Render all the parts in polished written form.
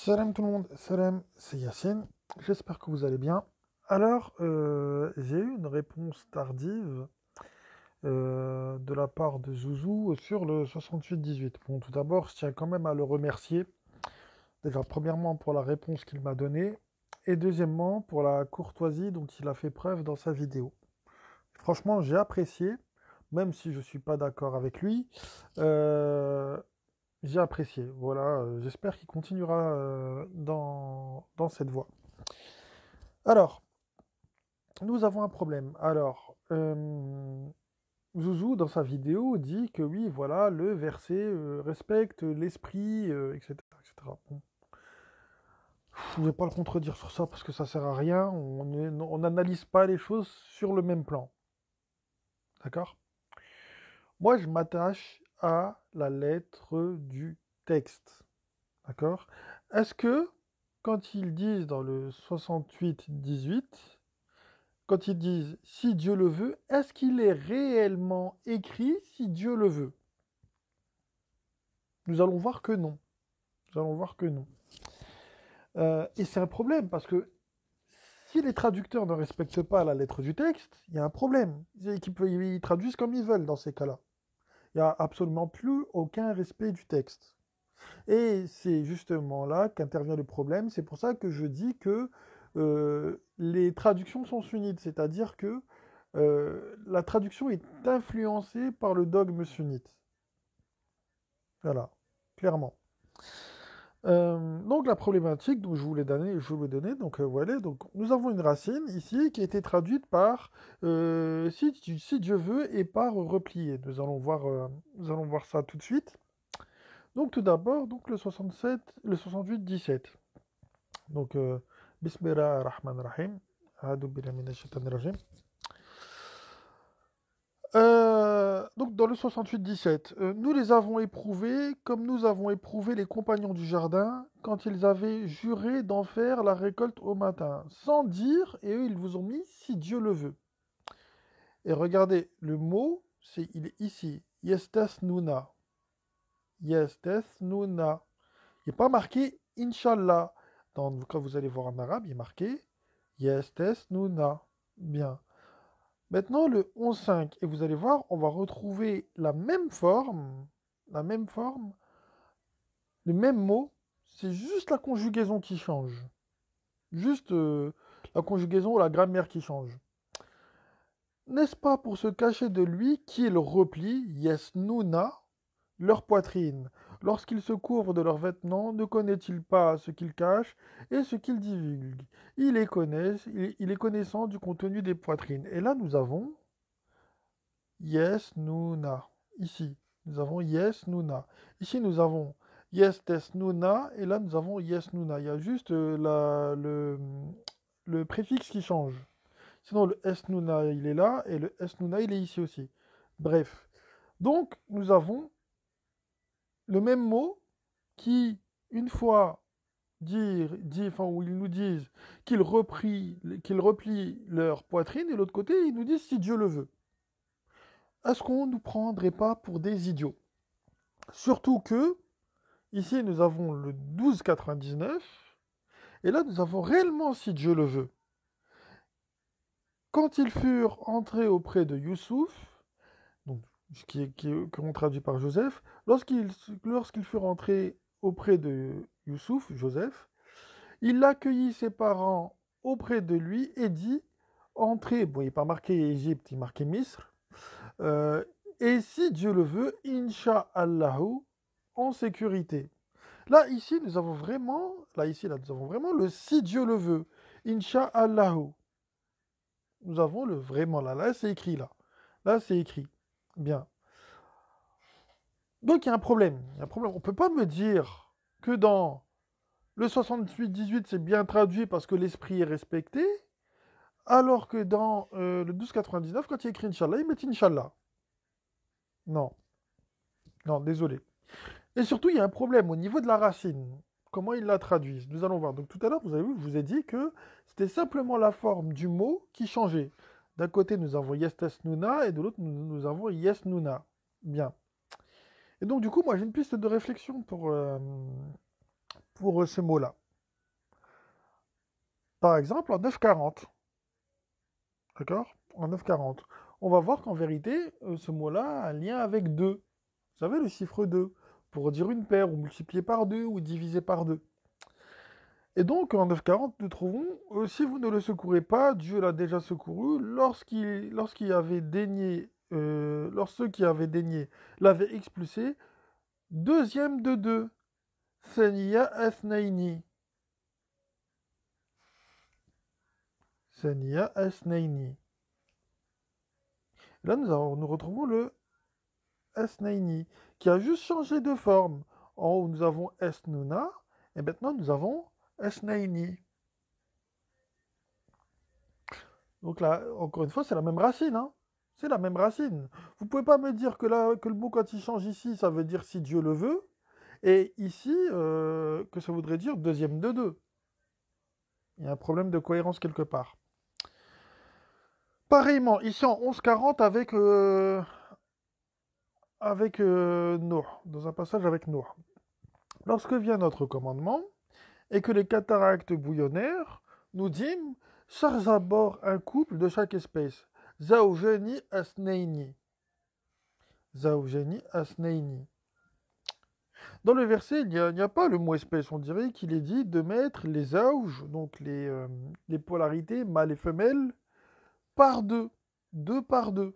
Salam tout le monde, salam, c'est Yacine, j'espère que vous allez bien. Alors, j'ai eu une réponse tardive de la part de Zouzou sur le 68-18. Bon, tout d'abord, je tiens quand même à le remercier, déjà premièrement pour la réponse qu'il m'a donnée, et deuxièmement pour la courtoisie dont il a fait preuve dans sa vidéo. Franchement, j'ai apprécié, même si je ne suis pas d'accord avec lui. Euh, J'ai apprécié, voilà, j'espère qu'il continuera dans cette voie. Alors, nous avons un problème. Alors, Zouzou, dans sa vidéo, dit que oui, voilà, le verset respecte l'esprit, etc., etc. Bon. Je ne vais pas le contredire sur ça parce que ça sert à rien. On n'analyse pas les choses sur le même plan. D'accord? Moi, je m'attache à la lettre du texte. D'accord? Est-ce que, quand ils disent dans le 68-18, quand ils disent si Dieu le veut, est-ce qu'il est réellement écrit si Dieu le veut? Nous allons voir que non. Nous allons voir que non. Et c'est un problème parce que si les traducteurs ne respectent pas la lettre du texte, il y a un problème. Ils traduisent comme ils veulent dans ces cas-là. Il n'y a absolument plus aucun respect du texte. Et c'est justement là qu'intervient le problème. C'est pour ça que je dis que les traductions sont sunnites, c'est-à-dire que la traduction est influencée par le dogme sunnite. Voilà, clairement. Donc la problématique dont je voulais donner, donc voilà, donc nous avons une racine ici qui a été traduite par si Dieu veut et par replié. Nous allons voir ça tout de suite. Donc tout d'abord, donc le 67, le 68-17. Donc Bismillah ar-Rahman ar-Rahim. A'udhu billahi minash shaitanir rajim. Donc dans le 68-17, nous les avons éprouvés comme nous avons éprouvé les compagnons du jardin quand ils avaient juré d'en faire la récolte au matin, sans dire, et eux ils vous ont mis si Dieu le veut. Et regardez, le mot, il est ici, yestasnuna. Yestasnuna. Il n'est pas marqué Inch'Allah. Quand vous allez voir en arabe, il est marqué Yestasnuna. Bien. Maintenant, le 11-5, et vous allez voir, on va retrouver la même forme, le même mot, c'est juste la conjugaison qui change. Juste la conjugaison ou la grammaire qui change. N'est-ce pas pour se cacher de lui qu'ils replient, yesnuna, leur poitrine? Lorsqu'ils se couvrent de leurs vêtements, ne connaît-il pas ce qu'ils cachent et ce qu'ils divulguent? Il est connaissant du contenu des poitrines. Et là, nous avons yes, nuna. Ici, nous avons yes, nuna. Ici, nous avons yes, tes, nuna. Et là, nous avons yes, nuna. Il y a juste le préfixe qui change. Sinon, le S Nuna, il est là, et le S Nuna, il est ici aussi. Bref. Donc, nous avons le même mot qui, une fois enfin, où ils nous disent qu'ils replient leur poitrine, et l'autre côté, ils nous disent si Dieu le veut. Est-ce qu'on ne nous prendrait pas pour des idiots? Surtout que, ici, nous avons le 12,99, et là, nous avons réellement si Dieu le veut. Quand ils furent entrés auprès de Youssouf, donc, qu'on traduit par Joseph, lorsqu'ils furent entrés auprès de Youssouf, Joseph, il accueillit ses parents auprès de lui et dit, entrez, bon, il n'est pas marqué Égypte, il est marqué Misr, euh, et si Dieu le veut, Inch'Allahu, en sécurité. Là, ici, nous avons vraiment, nous avons vraiment le si Dieu le veut, Inch'Allahu. Nous avons le vraiment là, c'est écrit là. Là, c'est écrit. Bien. Donc, il y a un problème. Il y a un problème. On ne peut pas me dire que dans le 68-18, c'est bien traduit parce que l'esprit est respecté, alors que dans le 12,99, quand il y a écrit Inch'Allah, ils mettent Inch'Allah. Non. Non, désolé. Et surtout, il y a un problème au niveau de la racine. Comment ils la traduisent? Nous allons voir. Donc, tout à l'heure, vous avez vu, je vous ai dit que c'était simplement la forme du mot qui changeait. D'un côté, nous avons Yestasnuna et de l'autre, nous avons Yesnuna. Bien. Et donc, du coup, moi, j'ai une piste de réflexion pour ce mot-là. Par exemple, en 940. D'accord? En 940. On va voir qu'en vérité, ce mot-là a un lien avec 2. Vous savez, le chiffre 2. Pour dire une paire, ou multiplier par 2, ou diviser par 2. Et donc, en 940, nous trouvons, si vous ne le secourez pas, Dieu l'a déjà secouru, lorsqu'il avait daigné, lorsque qui avaient daigné l'avaient expulsé, deuxième de 2. Saniya Asnaini. Saniya Asnaini. Là, nous retrouvons le Asnaini, qui a juste changé de forme. En haut, nous avons Esnuna, et maintenant, nous avons Asnaini. Donc là, encore une fois, c'est la même racine, hein. C'est la même racine. Vous pouvez pas me dire que, là, que le mot, quand il change ici, ça veut dire si Dieu le veut, et ici, que ça voudrait dire deuxième de 2. Il y a un problème de cohérence quelque part. Pareillement, ici en 1140 avec Nour, dans un passage avec Nour. Lorsque vient notre commandement, et que les cataractes bouillonnèrent, nous dîmes, charge à bord un couple de chaque espèce. Zaoujeni Asneini. Zaoujeni Asneini. Dans le verset, il n'y a pas le mot espèce. On dirait qu'il est dit de mettre les zaouj, donc les polarités mâles et femelles, par 2. 2 par 2.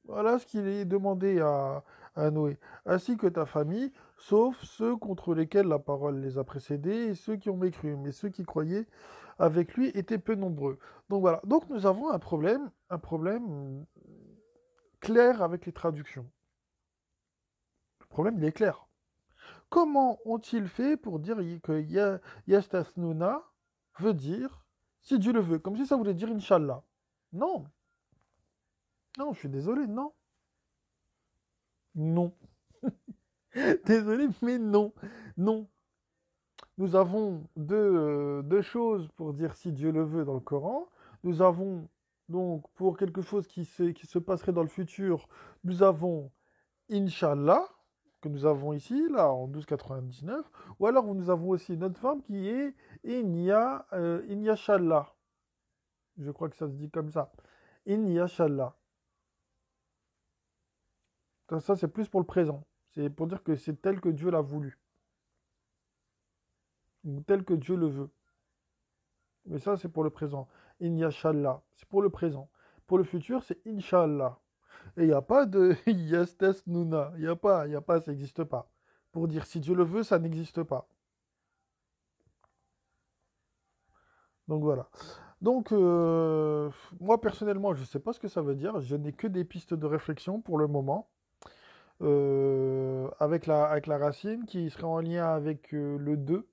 Voilà ce qu'il est demandé à Noé, ainsi que ta famille, sauf ceux contre lesquels la parole les a précédés et ceux qui ont mécru. Mais ceux qui croyaient avec lui étaient peu nombreux. Donc voilà. Donc nous avons un problème clair avec les traductions. Le problème, il est clair. Comment ont-ils fait pour dire que Yastasnuna veut dire si Dieu le veut, comme si ça voulait dire Inch'Allah? Non, non, je suis désolé, non, non. Désolé, mais non, non. Nous avons deux choses pour dire si Dieu le veut dans le Coran. Nous avons donc pour quelque chose qui se passerait dans le futur, nous avons Inch'Allah, que nous avons ici, là, en 1299, ou alors nous avons aussi une autre forme qui est Inyashallah. Je crois que ça se dit comme ça. Inyashallah. Ça c'est plus pour le présent. C'est pour dire que c'est tel que Dieu l'a voulu. Ou tel que Dieu le veut. Mais ça, c'est pour le présent. Inyashallah. C'est pour le présent. Pour le futur, c'est Inch'Allah. Et il n'y a pas de Yastes Nuna. Il n'y a pas, ça n'existe pas. Pour dire si Dieu le veut, ça n'existe pas. Donc voilà. Donc, moi personnellement, je ne sais pas ce que ça veut dire. Je n'ai que des pistes de réflexion pour le moment. Avec la racine qui serait en lien avec le 2.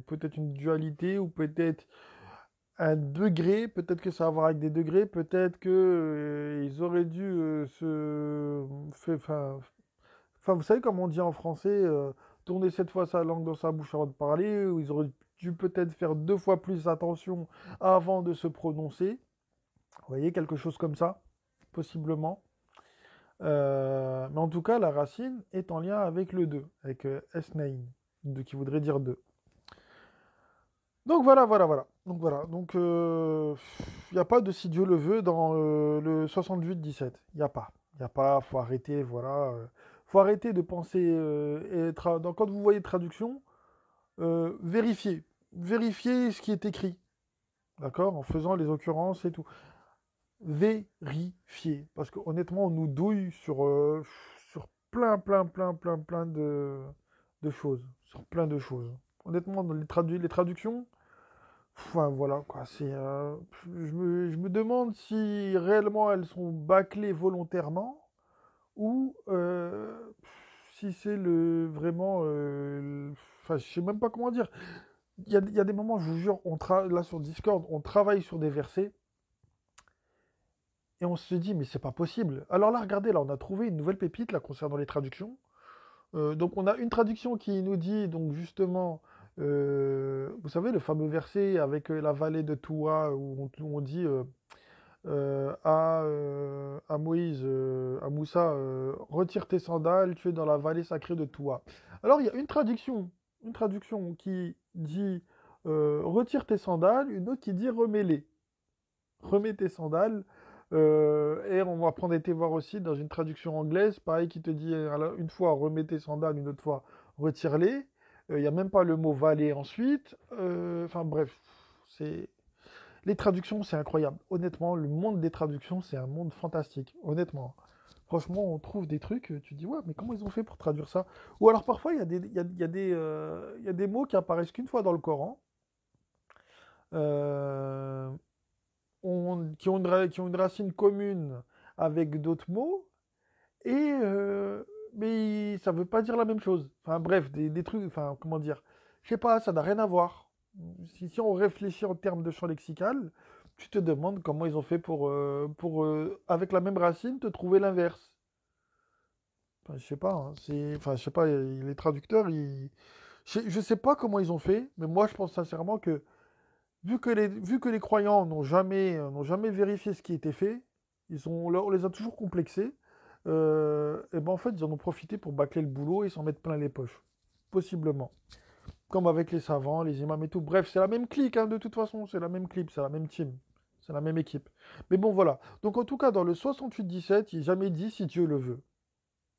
Peut-être une dualité ou peut-être un degré. Peut-être que ça a à voir avec des degrés. Peut-être que ils auraient dû enfin, vous savez comme on dit en français, tourner 7 fois sa langue dans sa bouche avant de parler, ou ils auraient dû peut-être faire 2 fois plus attention avant de se prononcer. Vous voyez, quelque chose comme ça, possiblement. Mais en tout cas, la racine est en lien avec le 2, avec esnain, qui voudrait dire 2. Donc voilà, voilà, voilà. Donc voilà. Donc il n'y a pas de si Dieu le veut dans le 78-17. Il n'y a pas. Il n'y a pas, faut arrêter, voilà. Faut arrêter de penser. Quand vous voyez traduction, vérifiez. Vérifiez ce qui est écrit. D'accord? En faisant les occurrences et tout. Vérifiez. Parce que honnêtement, on nous douille sur plein de choses. Sur plein de choses. Honnêtement, dans les traductions, enfin voilà quoi, je me demande si réellement elles sont bâclées volontairement ou si c'est le vraiment, enfin je sais même pas comment dire. Il y a des moments, je vous jure, là sur Discord, on travaille sur des versets et on se dit mais c'est pas possible. Alors là, regardez, là on a trouvé une nouvelle pépite là concernant les traductions. Donc on a une traduction qui nous dit donc justement, vous savez le fameux verset avec la vallée de Toua où on dit à Moïse, à Moussa, retire tes sandales, tu es dans la vallée sacrée de Toua. Alors il y a une traduction Une traduction qui dit retire tes sandales, une autre qui dit remets-les. Remets tes sandales. Et on va prendre été voir aussi dans une traduction anglaise, pareil, qui te dit une fois remets tes sandales, une autre fois retire-les. Il n'y a même pas le mot valer ensuite. Enfin bref, c'est les traductions, c'est incroyable. Honnêtement, le monde des traductions, c'est un monde fantastique. Honnêtement. Franchement, on trouve des trucs, tu dis, ouais, mais comment ils ont fait pour traduire ça? Ou alors parfois, il y a des mots qui apparaissent qu'une fois dans le Coran, euh, qui ont une racine commune avec d'autres mots, et mais ça veut pas dire la même chose. Enfin bref, des trucs, enfin comment dire, je sais pas, ça n'a rien à voir. Si on réfléchit en termes de champ lexical, tu te demandes comment ils ont fait pour avec la même racine, te trouver l'inverse. Enfin, je sais pas, hein, enfin, je sais pas, les traducteurs, je sais pas comment ils ont fait, mais moi, je pense sincèrement que, vu que les croyants n'ont jamais vérifié ce qui était fait, on les a toujours complexés, et ben, en fait, ils en ont profité pour bâcler le boulot et s'en mettre plein les poches. Possiblement. Comme avec les savants, les imams et tout. Bref, c'est la même clique, hein, de toute façon, c'est la même clip, c'est la même team. C'est la même équipe. Mais bon, voilà. Donc, en tout cas, dans le 68-17, il n'est jamais dit si Dieu le veut.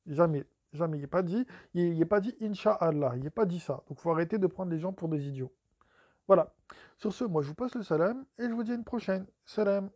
Jamais, jamais. Il n'est pas dit, il n'est pas dit Inch'Allah. Il n'est pas dit ça. Donc, faut arrêter de prendre les gens pour des idiots. Voilà. Sur ce, moi, je vous passe le salam et je vous dis à une prochaine. Salam.